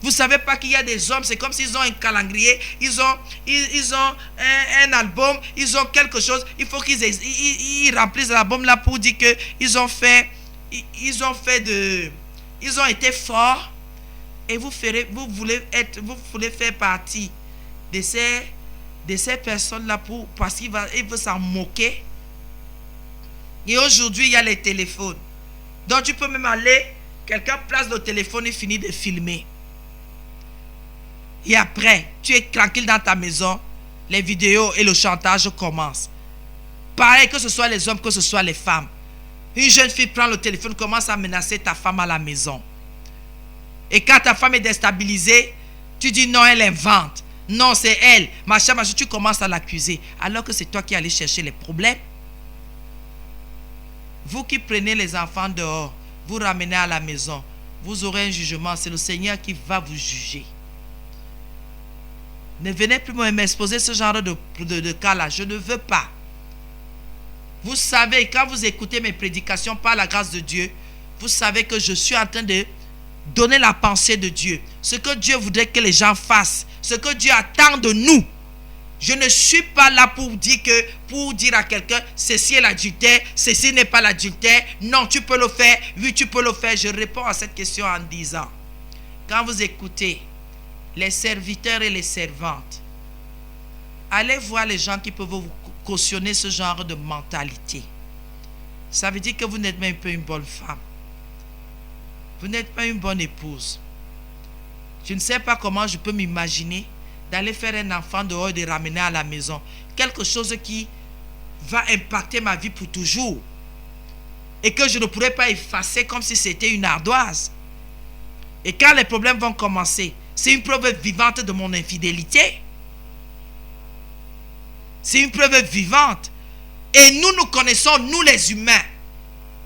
Vous ne savez pas qu'il y a des hommes, c'est comme s'ils ont un calendrier, ils ont un album, ils ont quelque chose. Il faut qu'ils remplissent l'album là pour dire qu'ils ont ils ont été forts. Et vous voulez faire partie de ces personnes-là parce qu'il veut s'en moquer. Et aujourd'hui, il y a les téléphones. Donc tu peux même aller, quelqu'un place le téléphone et finit de filmer. Et après, tu es tranquille dans ta maison, les vidéos et le chantage commencent. Pareil, que ce soit les hommes, que ce soit les femmes. Une jeune fille prend le téléphone, commence à menacer ta femme à la maison. Et quand ta femme est déstabilisée, tu dis non, elle invente. Non, c'est elle. Machin, tu commences à l'accuser. Alors que c'est toi qui allais chercher les problèmes. Vous qui prenez les enfants dehors, vous ramenez à la maison, vous aurez un jugement. C'est le Seigneur qui va vous juger. Ne venez plus m'exposer ce genre de cas-là. Je ne veux pas. Vous savez, quand vous écoutez mes prédications par la grâce de Dieu, vous savez que je suis en train de donner la pensée de Dieu. Ce que Dieu voudrait que les gens fassent. Ce que Dieu attend de nous. Je ne suis pas là pour dire à quelqu'un, ceci est l'adultère, ceci n'est pas l'adultère. Non, tu peux le faire. Oui, tu peux le faire. Je réponds à cette question en disant, quand vous écoutez les serviteurs et les servantes, allez voir les gens qui peuvent vous cautionner ce genre de mentalité. Ça veut dire que vous n'êtes même pas une bonne femme. Vous n'êtes pas une bonne épouse. Je ne sais pas comment je peux m'imaginer d'aller faire un enfant dehors et de ramener à la maison. Quelque chose qui va impacter ma vie pour toujours. Et que je ne pourrais pas effacer comme si c'était une ardoise. Et quand les problèmes vont commencer, c'est une preuve vivante de mon infidélité. C'est une preuve vivante. Et nous connaissons, nous les humains.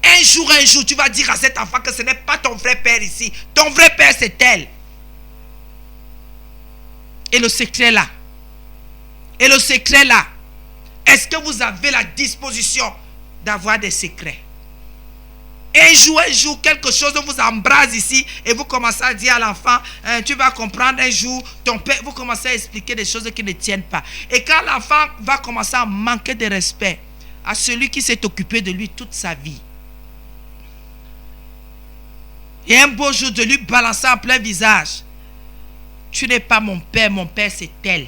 Un jour, tu vas dire à cet enfant que ce n'est pas ton vrai père ici. Ton vrai père, c'est elle. Et le secret là. Et le secret là. Est-ce que vous avez la disposition d'avoir des secrets? Un jour, quelque chose vous embrase ici et vous commencez à dire à l'enfant, tu vas comprendre un jour, ton père, vous commencez à expliquer des choses qui ne tiennent pas. Et quand l'enfant va commencer à manquer de respect à celui qui s'est occupé de lui toute sa vie, et un beau jour de lui balancer en plein visage, tu n'es pas mon père c'est elle.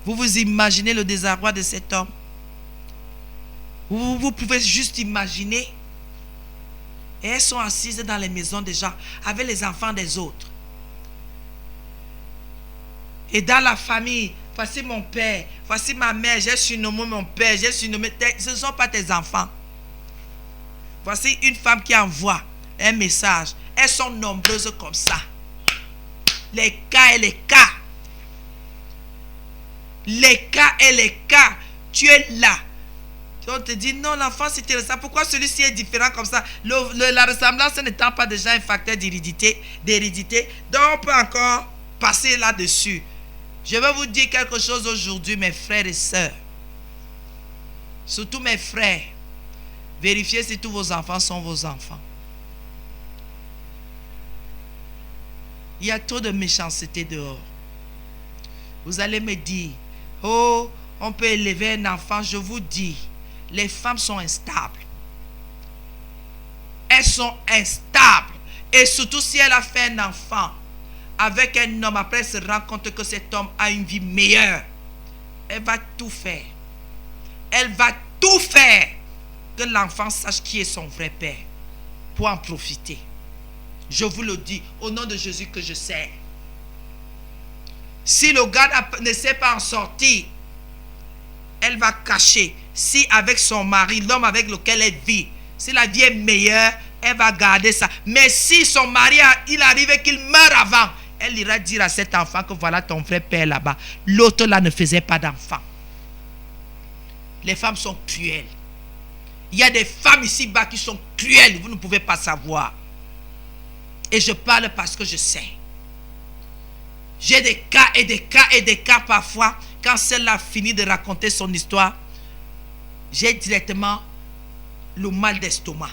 Vous vous imaginez le désarroi de cet homme? Vous pouvez juste imaginer. Et elles sont assises dans les maisons des gens avec les enfants des autres. Et dans la famille, voici mon père, voici ma mère, j'ai surnommé mon père, j'ai surnommé... Ce ne sont pas tes enfants. Voici une femme qui envoie un message. Elles sont nombreuses comme ça. Les cas et les cas. Les cas et les cas. Tu es là. On te dit, non, l'enfant c'est intéressant. Pourquoi celui-ci est différent comme ça? La ressemblance n'étant pas déjà un facteur d'hérédité. Donc on peut encore passer là-dessus. Je vais vous dire quelque chose aujourd'hui, mes frères et sœurs. Surtout mes frères. Vérifiez si tous vos enfants sont vos enfants. Il y a trop de méchanceté dehors. Vous allez me dire, oh, on peut élever un enfant. Je vous dis, les femmes sont instables. Elles sont instables. Et surtout si elle a fait un enfant avec un homme, après elle se rend compte que cet homme a une vie meilleure. Elle va tout faire. Elle va tout faire que l'enfant sache qui est son vrai père pour en profiter. Je vous le dis au nom de Jésus que je sais. Si le gars ne sait pas en sortir, elle va cacher. Si avec son mari, l'homme avec lequel elle vit, si la vie est meilleure, elle va garder ça. Mais si son mari, il arrive et qu'il meurt avant, elle ira dire à cet enfant que voilà ton vrai père là-bas. L'autre là ne faisait pas d'enfant. Les femmes sont cruelles. Il y a des femmes ici-bas qui sont cruelles. Vous ne pouvez pas savoir. Et je parle parce que je sais. J'ai des cas et des cas et des cas parfois. Quand celle-là finit de raconter son histoire, j'ai directement le mal d'estomac.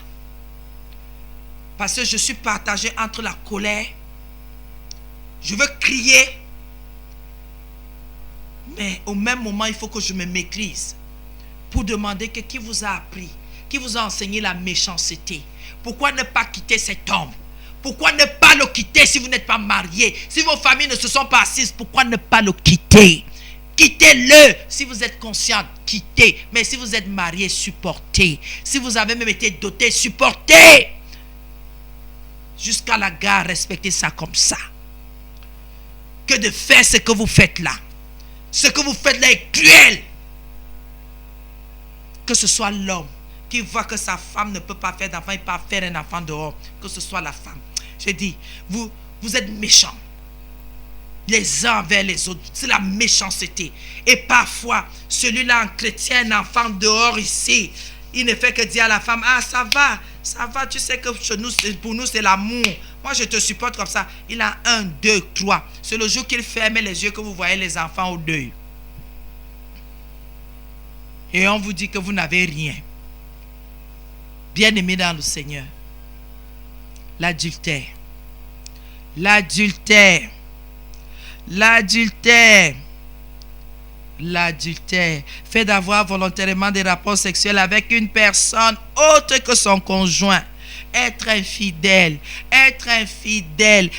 Parce que je suis partagé entre la colère. Je veux crier. Mais au même moment, il faut que je me maîtrise. Pour demander que qui vous a appris, qui vous a enseigné la méchanceté. Pourquoi ne pas quitter cet homme? Pourquoi ne pas le quitter si vous n'êtes pas marié? Si vos familles ne se sont pas assises, pourquoi ne pas le quitter? Quittez-le. Si vous êtes consciente, quittez. Mais si vous êtes marié, supportez. Si vous avez même été doté, supportez. Jusqu'à la gare, respectez ça comme ça. Que de faire ce que vous faites là. Ce que vous faites là est cruel. Que ce soit l'homme qui voit que sa femme ne peut pas faire d'enfant, il peut pas faire un enfant dehors. Que ce soit la femme. Je dis, vous êtes méchants. Les uns envers les autres. C'est la méchanceté. Et parfois, celui-là en chrétien, un enfant dehors ici, il ne fait que dire à la femme, ah ça va, tu sais que chez nous, pour nous c'est l'amour. Moi je te supporte comme ça. Il a 1, 2, 3. C'est le jour qu'il ferme les yeux que vous voyez les enfants au deuil. Et on vous dit que vous n'avez rien. Bien-aimé dans le Seigneur, l'adultère, fait d'avoir volontairement des rapports sexuels avec une personne autre que son conjoint. Être infidèle,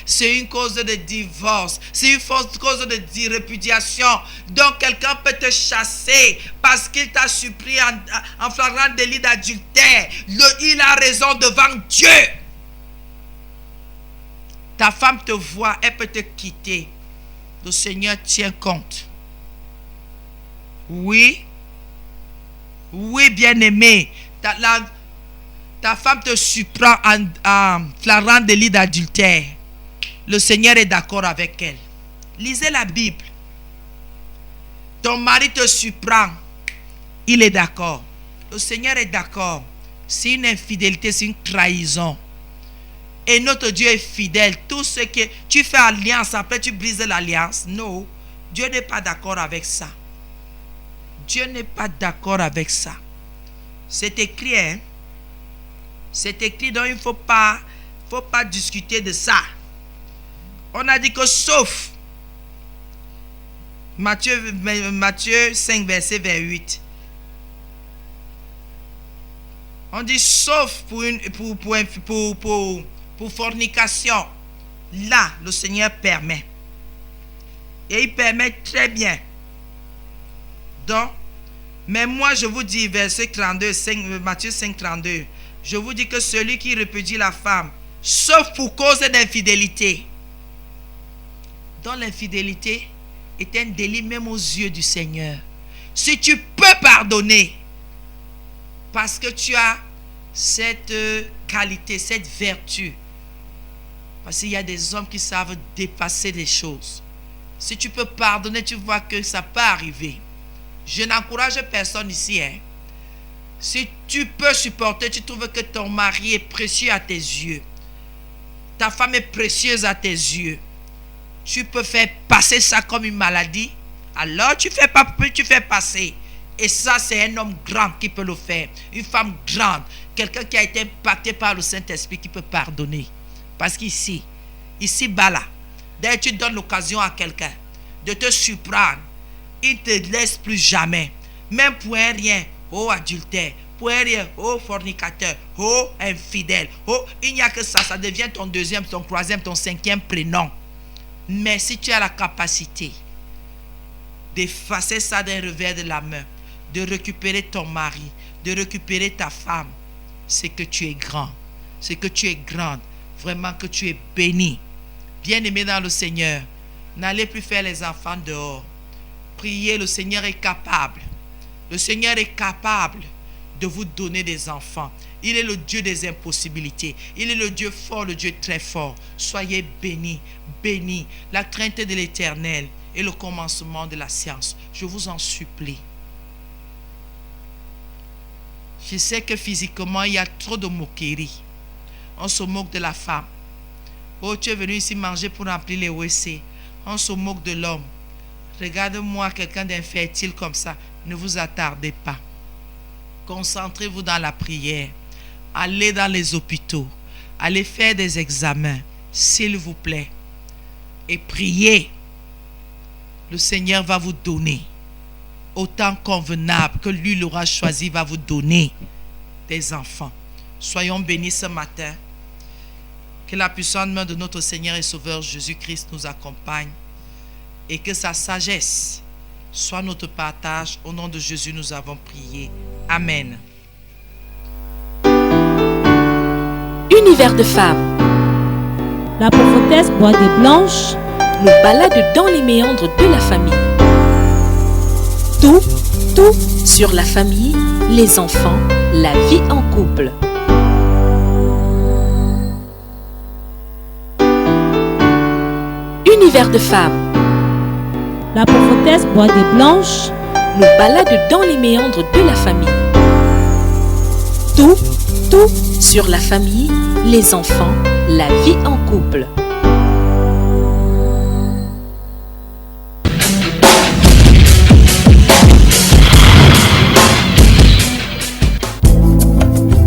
c'est une cause de divorce, c'est une cause de répudiation. Donc quelqu'un peut te chasser parce qu'il t'a surpris en flagrant délit d'adultère. Il a raison devant Dieu. Ta femme te voit, elle peut te quitter. Le Seigneur tient compte. Oui, bien-aimé. Ta femme te surprend en flagrant délit d'adultère. Le Seigneur est d'accord avec elle. Lisez la Bible. Ton mari te surprend. Il est d'accord. Le Seigneur est d'accord. C'est une infidélité, c'est une trahison. Et notre Dieu est fidèle. Tout ce que tu fais alliance, après tu brises l'alliance. Non, Dieu n'est pas d'accord avec ça. Dieu n'est pas d'accord avec ça. C'est écrit, hein? C'est écrit, donc il ne faut pas discuter de ça. On a dit que sauf Matthieu 5, verset 28. On dit sauf pour fornication. Là, le Seigneur permet. Et il permet très bien. Donc, mais moi je vous dis, verset 32, Matthieu 5, 32. Je vous dis que celui qui répudie la femme, sauf pour cause d'infidélité. Donc l'infidélité est un délit même aux yeux du Seigneur. Si tu peux pardonner, parce que tu as cette qualité, cette vertu. Parce qu'il y a des hommes qui savent dépasser les choses. Si tu peux pardonner, tu vois que ça peut arriver. Je n'encourage personne ici, hein. Si tu peux supporter, tu trouves que ton mari est précieux à tes yeux. Ta femme est précieuse à tes yeux. Tu peux faire passer ça comme une maladie. Alors tu fais passer. Et ça, c'est un homme grand qui peut le faire. Une femme grande. Quelqu'un qui a été impacté par le Saint-Esprit qui peut pardonner. Parce qu'ici, bas là, Dès que tu donnes l'occasion à quelqu'un de te surprendre, il ne te laisse plus jamais. Même pour un rien, oh adultère, pour un rien, oh fornicateur, oh infidèle, oh, il n'y a que ça, ça devient ton deuxième, ton troisième, ton cinquième prénom. Mais si tu as la capacité d'effacer ça d'un revers de la main, de récupérer ton mari, de récupérer ta femme, c'est que tu es grand, c'est que tu es grande, vraiment que tu es béni. Bien-aimé dans le Seigneur, n'allez plus faire les enfants dehors. Priez, le Seigneur est capable. Le Seigneur est capable de vous donner des enfants. Il est le Dieu des impossibilités. Il est le Dieu fort, le Dieu très fort. Soyez bénis, bénis. La crainte de l'Éternel est le commencement de la science. Je vous en supplie. Je sais que physiquement, il y a trop de moquerie. On se moque de la femme. Oh, tu es venu ici manger pour remplir les WC. On se moque de l'homme. Regarde-moi quelqu'un d'infertile comme ça. Ne vous attardez pas. Concentrez-vous dans la prière. Allez dans les hôpitaux. Allez faire des examens, s'il vous plaît. Et priez. Le Seigneur va vous donner. Au temps convenable que lui l'aura choisi, va vous donner des enfants. Soyons bénis ce matin. Que la puissante main de notre Seigneur et Sauveur Jésus-Christ nous accompagne. Et que sa sagesse soit notre partage. Au nom de Jésus, nous avons prié. Amen. Univers de femmes. La prophétesse Boisdée Blanche Nous balade dans les méandres de la famille. Tout sur la famille, les enfants, la vie en couple. Univers de femmes. La prophétesse Boisdée Blanche Nous balade dans les méandres de la famille. Tout sur la famille, les enfants, la vie en couple.